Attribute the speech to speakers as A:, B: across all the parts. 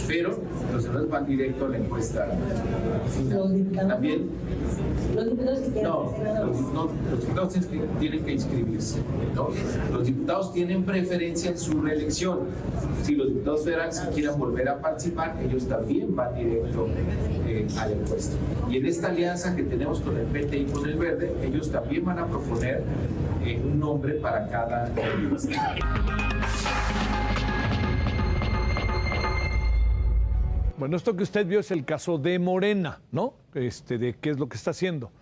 A: Pero los senadores van directo a la encuesta final.
B: Los diputados.
A: También.
B: Los diputados que quieran
A: No,
B: ser senadores.
A: los diputados tienen que inscribirse, ¿no? Los diputados tienen preferencia en su reelección. Si los diputados federales quieran volver a participar, ellos también van directo a la encuesta. Y en esta alianza que tenemos con el PT y con el Verde, ellos también van a proponer un nombre para cada encuesta.
C: Bueno, esto que usted vio es el caso de Morena, ¿no? De qué es lo que está haciendo.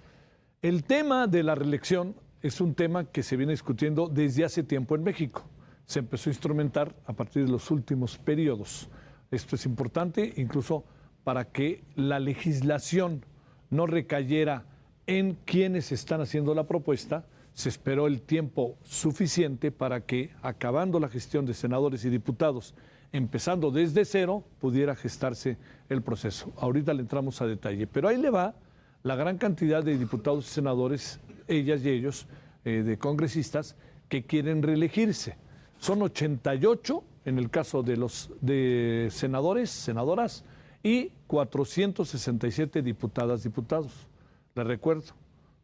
C: El tema de la reelección es un tema que se viene discutiendo desde hace tiempo en México. Se empezó a instrumentar a partir de los últimos periodos. Esto es importante incluso para que la legislación no recayera en quienes están haciendo la propuesta. Se esperó el tiempo suficiente para que, acabando la gestión de senadores y diputados, empezando desde cero, pudiera gestarse el proceso. Ahorita le entramos a detalle, pero ahí le va la gran cantidad de diputados y senadores, ellas y ellos, de congresistas, que quieren reelegirse. Son 88 en el caso de los de senadores, senadoras, y 467 diputadas, diputados. Les recuerdo,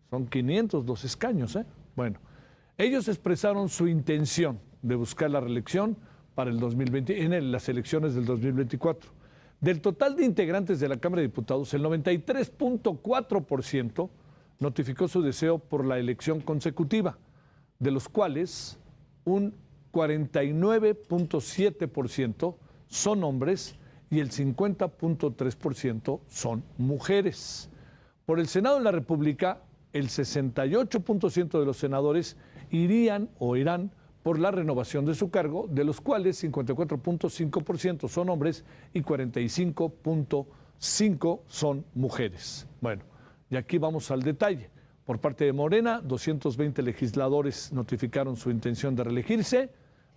C: son 502 escaños, ¿eh? Bueno, ellos expresaron su intención de buscar la reelección para el 2020, en las elecciones del 2024. Del total de integrantes de la Cámara de Diputados, el 93.4% notificó su deseo por la elección consecutiva, de los cuales un 49.7% son hombres y el 50.3% son mujeres. Por el Senado de la República, el 68% de los senadores irían o irán por la renovación de su cargo, de los cuales 54.5% son hombres y 45.5% son mujeres. Bueno, y aquí vamos al detalle. Por parte de Morena, 220 legisladores notificaron su intención de reelegirse.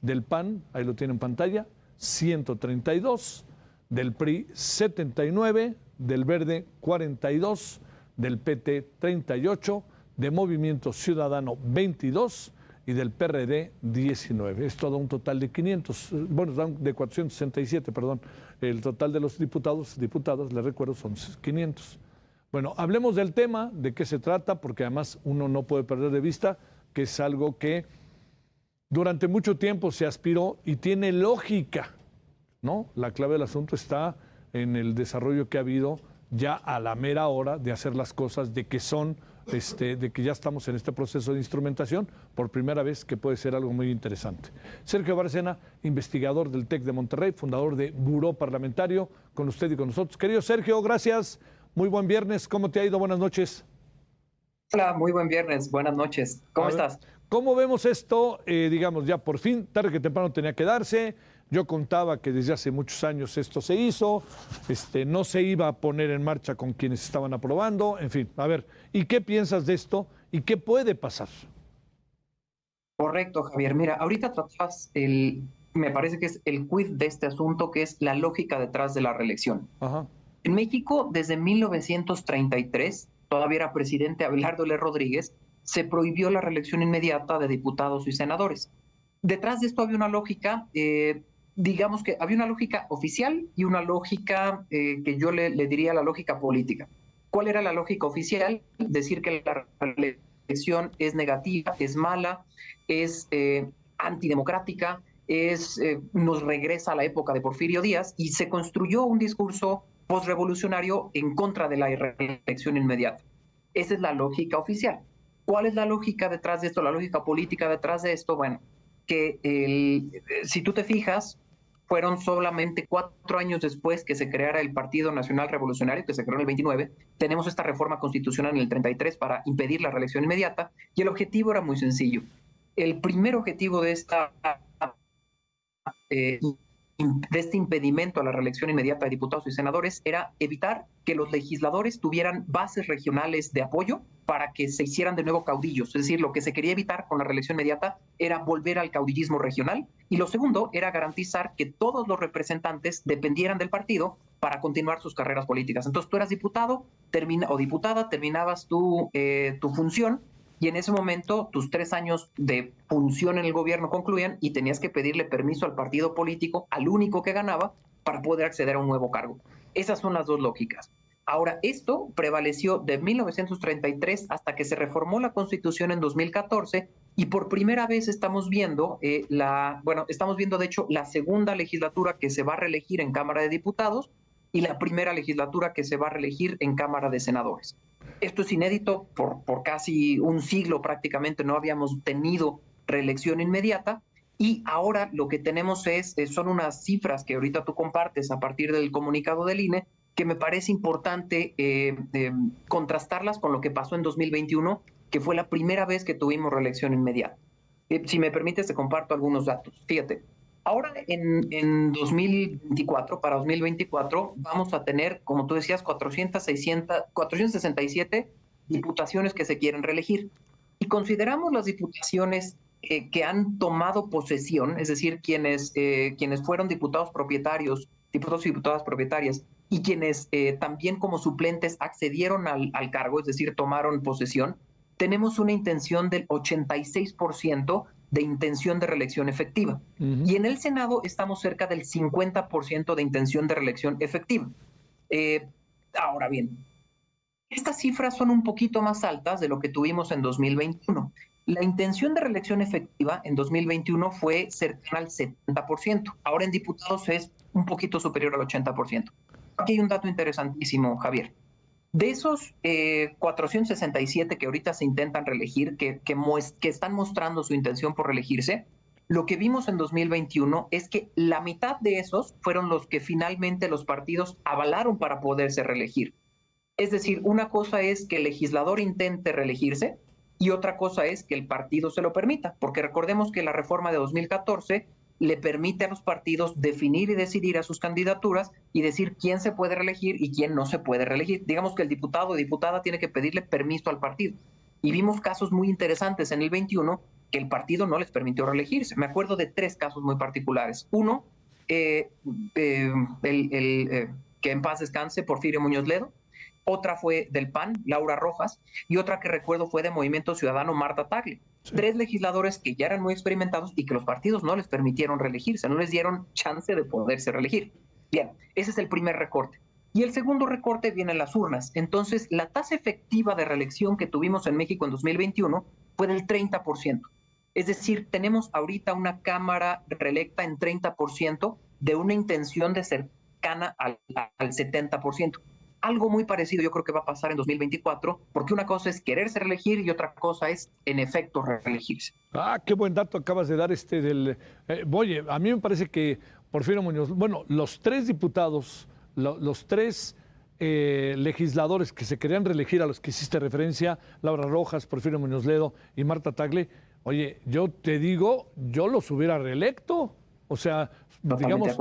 C: Del PAN, ahí lo tienen en pantalla, 132. Del PRI, 79. Del Verde, 42. Del PT, 38. De Movimiento Ciudadano, 22. Y del PRD, 19. Esto da un total de 500, bueno, de 467, perdón. El total de los diputados, diputadas, les recuerdo, son 500. Bueno, hablemos del tema, de qué se trata, porque además uno no puede perder de vista que es algo que durante mucho tiempo se aspiró y tiene lógica, ¿no? La clave del asunto está en el desarrollo que ha habido ya a la mera hora de hacer las cosas, de que son, de que ya estamos en este proceso de instrumentación por primera vez, que puede ser algo muy interesante. Sergio Bárcena, investigador del TEC de Monterrey, fundador de Buró Parlamentario, con usted y con nosotros. Querido Sergio, gracias. Muy buen viernes. ¿Cómo te ha ido? Buenas noches.
D: Hola, muy buen viernes. Buenas noches. ¿Cómo estás?
C: ¿Cómo vemos esto? Digamos, ya por fin, tarde que temprano tenía que darse. Yo contaba que desde hace muchos años esto se hizo, no se iba a poner en marcha con quienes estaban aprobando, en fin. A ver, ¿y qué piensas de esto? ¿Y qué puede pasar?
D: Correcto, Javier. Mira, ahorita tratabas me parece que es el quid de este asunto, que es la lógica detrás de la reelección.
C: Ajá.
D: En México, desde 1933, todavía era presidente Abelardo L. Rodríguez, se prohibió la reelección inmediata de diputados y senadores. Detrás de esto había una lógica, digamos que había una lógica oficial y una lógica que yo le diría la lógica política. ¿Cuál era la lógica oficial? Decir que la reelección es negativa, es mala, es antidemocrática, nos regresa a la época de Porfirio Díaz, y se construyó un discurso postrevolucionario en contra de la reelección inmediata. Esa es la lógica oficial. ¿Cuál es la lógica detrás de esto? La lógica política detrás de esto, bueno, que si tú te fijas, fueron solamente 4 años después que se creara el Partido Nacional Revolucionario, que se creó en el 29, tenemos esta reforma constitucional en el 33 para impedir la reelección inmediata, y el objetivo era muy sencillo. El primer objetivo de este impedimento a la reelección inmediata de diputados y senadores era evitar que los legisladores tuvieran bases regionales de apoyo para que se hicieran de nuevo caudillos. Es decir, lo que se quería evitar con la reelección inmediata era volver al caudillismo regional, y lo segundo era garantizar que todos los representantes dependieran del partido para continuar sus carreras políticas. Entonces tú eras diputado o diputada, terminabas tu función, y en ese momento tus 3 años de función en el gobierno concluían y tenías que pedirle permiso al partido político, al único que ganaba, para poder acceder a un nuevo cargo. Esas son las dos lógicas. Ahora, esto prevaleció de 1933 hasta que se reformó la Constitución en 2014 y por primera vez estamos viendo de hecho la segunda legislatura que se va a reelegir en Cámara de Diputados y la primera legislatura que se va a reelegir en Cámara de Senadores. Esto es inédito, por casi un siglo prácticamente no habíamos tenido reelección inmediata y ahora lo que tenemos son unas cifras que ahorita tú compartes a partir del comunicado del INE que me parece importante contrastarlas con lo que pasó en 2021, que fue la primera vez que tuvimos reelección inmediata. Si me permites, te comparto algunos datos. Fíjate, ahora en 2024, para 2024, vamos a tener, como tú decías, 467 diputaciones que se quieren reelegir. Y consideramos las diputaciones que han tomado posesión, es decir, quienes fueron diputados propietarios, diputados y diputadas propietarias, y quienes también como suplentes accedieron al cargo, es decir, tomaron posesión, tenemos una intención del 86% de intención de reelección efectiva. Y en el Senado estamos cerca del 50% de intención de reelección efectiva. Ahora bien, estas cifras son un poquito más altas de lo que tuvimos en 2021. La intención de reelección efectiva en 2021 fue cercana al 70%. Ahora en diputados es un poquito superior al 80%. Aquí hay un dato interesantísimo, Javier. De esos 467 que ahorita se intentan reelegir, que están mostrando su intención por reelegirse, lo que vimos en 2021 es que la mitad de esos fueron los que finalmente los partidos avalaron para poderse reelegir. Es decir, una cosa es que el legislador intente reelegirse y otra cosa es que el partido se lo permita, porque recordemos que la reforma de 2014 le permite a los partidos definir y decidir a sus candidaturas y decir quién se puede reelegir y quién no se puede reelegir. Digamos que el diputado o diputada tiene que pedirle permiso al partido. Y vimos casos muy interesantes en el 21 que el partido no les permitió reelegirse. Me acuerdo de 3 casos muy particulares. Uno, que en paz descanse, Porfirio Muñoz Ledo. Otra fue del PAN, Laura Rojas, y otra que recuerdo fue de Movimiento Ciudadano, Marta Tagle. Sí. 3 legisladores que ya eran muy experimentados y que los partidos no les permitieron reelegirse, no les dieron chance de poderse reelegir. Bien, ese es el primer recorte. Y el segundo recorte viene en las urnas. Entonces, la tasa efectiva de reelección que tuvimos en México en 2021 fue del 30%. Es decir, tenemos ahorita una Cámara reelecta en 30% de una intención de cercana al 70%. Algo muy parecido yo creo que va a pasar en 2024, porque una cosa es quererse reelegir y otra cosa es, en efecto, reelegirse.
C: Ah, qué buen dato acabas de dar oye, a mí me parece que Porfirio Muñoz, bueno, los 3 diputados, los 3 legisladores que se querían reelegir, a los que hiciste referencia, Laura Rojas, Porfirio Muñoz Ledo y Marta Tagle, oye, yo te digo, yo los hubiera reelecto. O sea, digamos,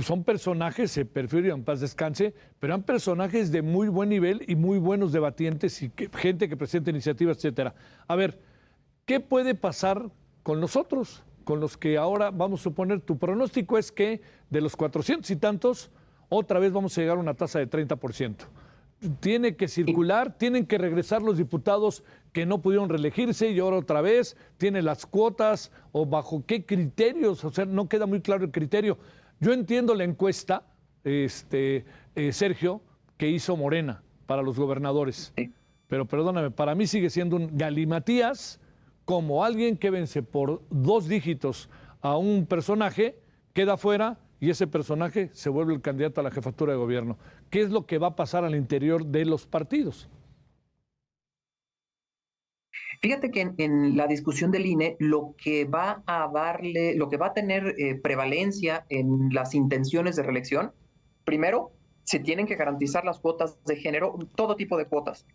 C: son personajes, Porfirio en paz descanse, pero eran personajes de muy buen nivel y muy buenos debatientes y gente que presenta iniciativas, etcétera. A ver, ¿qué puede pasar con nosotros? Con los que ahora, vamos a suponer, tu pronóstico es que de los 400 y tantos, otra vez vamos a llegar a una tasa de 30%. Tiene que circular, tienen que regresar los diputados que no pudieron reelegirse y ahora otra vez, tiene las cuotas o bajo qué criterios, o sea, no queda muy claro el criterio. Yo entiendo la encuesta, Sergio, que hizo Morena para los gobernadores, pero perdóname, para mí sigue siendo un galimatías como alguien que vence por 2 dígitos a un personaje, queda fuera y ese personaje se vuelve el candidato a la jefatura de gobierno. ¿Qué es lo que va a pasar al interior de los partidos?
D: Fíjate que en la discusión del INE lo que va a tener prevalencia en las intenciones de reelección, primero, se tienen que garantizar las cuotas de género, todo tipo de cuotas.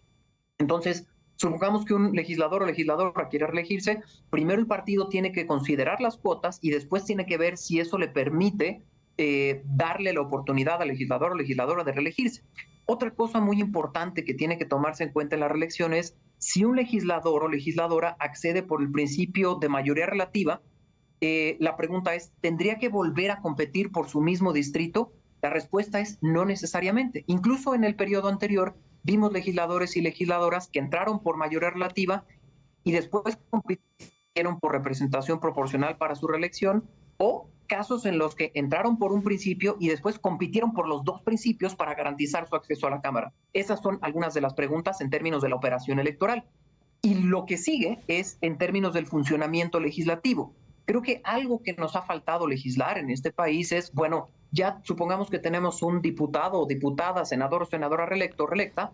D: Entonces, supongamos que un legislador o legisladora quiere reelegirse, primero el partido tiene que considerar las cuotas y después tiene que ver si eso le permite darle la oportunidad al legislador o legisladora de reelegirse. Otra cosa muy importante que tiene que tomarse en cuenta en la reelección es si un legislador o legisladora accede por el principio de mayoría relativa, la pregunta es, ¿tendría que volver a competir por su mismo distrito? La respuesta es no necesariamente. Incluso en el periodo anterior vimos legisladores y legisladoras que entraron por mayoría relativa y después compitieron por representación proporcional para su reelección o casos en los que entraron por un principio y después compitieron por los dos principios para garantizar su acceso a la Cámara. Esas son algunas de las preguntas en términos de la operación electoral. Y lo que sigue es en términos del funcionamiento legislativo. Creo que algo que nos ha faltado legislar en este país es, bueno, ya supongamos que tenemos un diputado o diputada, senador o senadora reelecto o reelecta,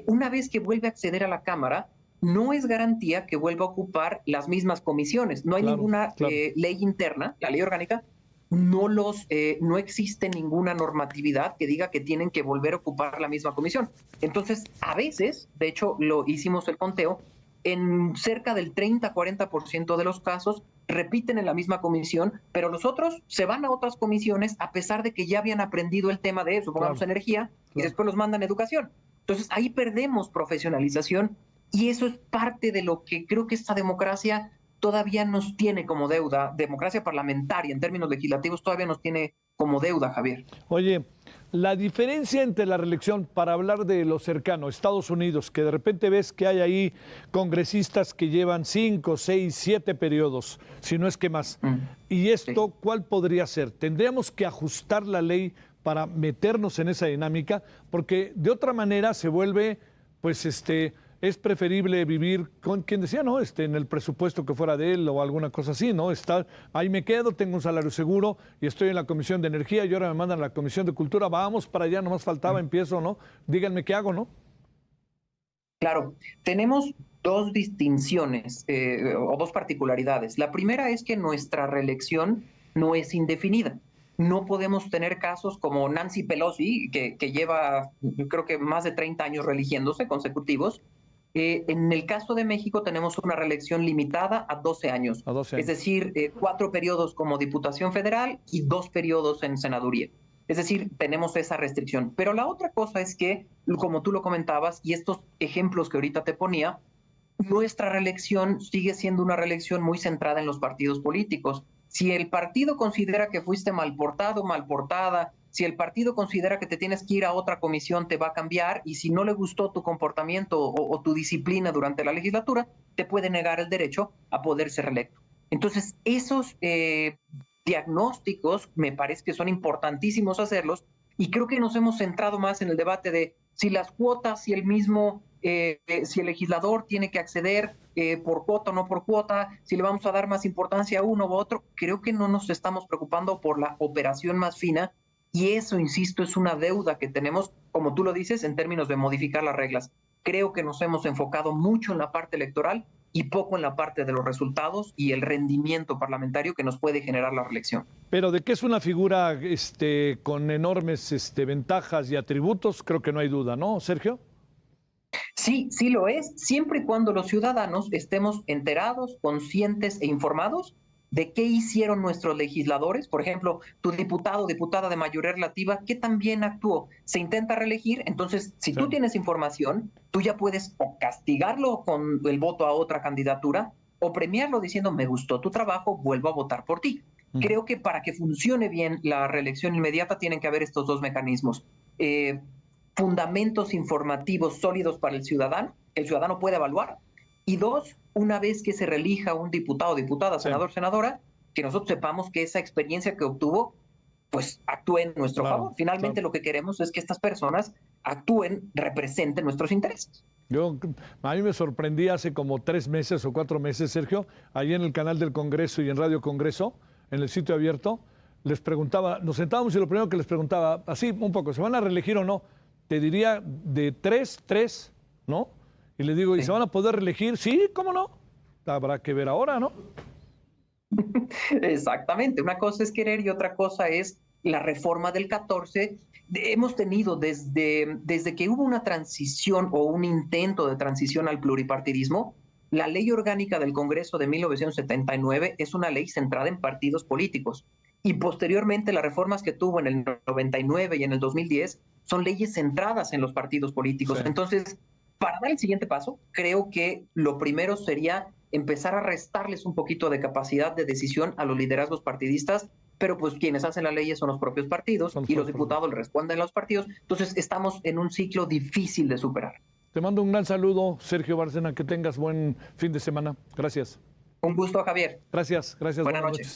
D: una vez que vuelve a acceder a la Cámara, no es garantía que vuelva a ocupar las mismas comisiones. No hay ninguna ley interna, la ley orgánica, no existe ninguna normatividad que diga que tienen que volver a ocupar la misma comisión. Entonces, a veces, de hecho, lo hicimos el conteo, en cerca del 30-40% de los casos repiten en la misma comisión, pero los otros se van a otras comisiones a pesar de que ya habían aprendido el tema de, supongamos, energía, y después los mandan a educación. Entonces, ahí perdemos profesionalización y eso es parte de lo que creo que esta democracia todavía nos tiene como deuda, democracia parlamentaria en términos legislativos todavía nos tiene como deuda, Javier.
C: Oye, la diferencia entre la reelección, para hablar de lo cercano, Estados Unidos, que de repente ves que hay ahí congresistas que llevan 5, 6, 7 periodos, si no es que más. Y esto, ¿cuál podría ser? ¿Tendríamos que ajustar la ley para meternos en esa dinámica? Porque de otra manera se vuelve, pues, es preferible vivir con quien decía, ¿no? En el presupuesto que fuera de él o alguna cosa así, ¿no? Ahí me quedo, tengo un salario seguro y estoy en la Comisión de Energía y ahora me mandan a la Comisión de Cultura, vamos para allá, nomás faltaba, empiezo, ¿no? Díganme qué hago, ¿no?
D: Claro, tenemos dos distinciones o dos particularidades. La primera es que nuestra reelección no es indefinida. No podemos tener casos como Nancy Pelosi, que lleva, creo que más de 30 años reeligiéndose consecutivos. En el caso de México tenemos una reelección limitada a 12 años. A 12 años. Es decir, 4 periodos como Diputación Federal y 2 periodos en Senaduría. Es decir, tenemos esa restricción. Pero la otra cosa es que, como tú lo comentabas, y estos ejemplos que ahorita te ponía, nuestra reelección sigue siendo una reelección muy centrada en los partidos políticos. Si el partido considera que fuiste mal portado, mal portada, si el partido considera que te tienes que ir a otra comisión, te va a cambiar, y si no le gustó tu comportamiento o tu disciplina durante la legislatura, te puede negar el derecho a poder ser reelecto. Entonces, esos diagnósticos me parece que son importantísimos hacerlos, y creo que nos hemos centrado más en el debate de si las cuotas, si el mismo, si el legislador tiene que acceder por cuota o no por cuota, si le vamos a dar más importancia a uno u otro. Creo que no nos estamos preocupando por la operación más fina, y eso, insisto, es una deuda que tenemos, como tú lo dices, en términos de modificar las reglas. Creo que nos hemos enfocado mucho en la parte electoral y poco en la parte de los resultados y el rendimiento parlamentario que nos puede generar la reelección.
C: Pero de que es una figura con enormes ventajas y atributos, creo que no hay duda, ¿no, Sergio?
D: Sí, sí lo es, siempre y cuando los ciudadanos estemos enterados, conscientes e informados de qué hicieron nuestros legisladores. Por ejemplo, tu diputado o diputada de mayoría relativa, ¿qué tan bien actuó? Se intenta reelegir, entonces, si tú tienes información, tú ya puedes o castigarlo con el voto a otra candidatura o premiarlo diciendo, me gustó tu trabajo, vuelvo a votar por ti. Creo que para que funcione bien la reelección inmediata tienen que haber estos dos mecanismos. Fundamentos informativos sólidos para el ciudadano puede evaluar. Y dos, una vez que se reelija un diputado, diputada, senador, senadora, que nosotros sepamos que esa experiencia que obtuvo, pues actúe en nuestro favor. Finalmente lo que queremos es que estas personas actúen, representen nuestros intereses.
C: A mí me sorprendí hace como 3 meses o 4 meses, Sergio, ahí en el canal del Congreso y en Radio Congreso, en el sitio abierto, les preguntaba, nos sentábamos y lo primero que les preguntaba, así un poco, ¿se van a reelegir o no? Te diría de 3, ¿no? Y le digo, ¿y se van a poder reelegir? Sí, ¿cómo no? Habrá que ver ahora, ¿no?
D: Exactamente. Una cosa es querer y otra cosa es la reforma del 14. Hemos tenido desde que hubo una transición o un intento de transición al pluripartidismo, la ley orgánica del Congreso de 1979 es una ley centrada en partidos políticos. Y posteriormente las reformas que tuvo en el 99 y en el 2010 son leyes centradas en los partidos políticos. Sí. Entonces, para dar el siguiente paso, creo que lo primero sería empezar a restarles un poquito de capacidad de decisión a los liderazgos partidistas, pero pues quienes hacen las leyes son los propios partidos y los diputados le responden a los partidos. Entonces estamos en un ciclo difícil de superar.
C: Te mando un gran saludo, Sergio Bárcena, que tengas buen fin de semana. Gracias.
D: Un gusto, Javier.
C: Gracias.
D: Buenas noches.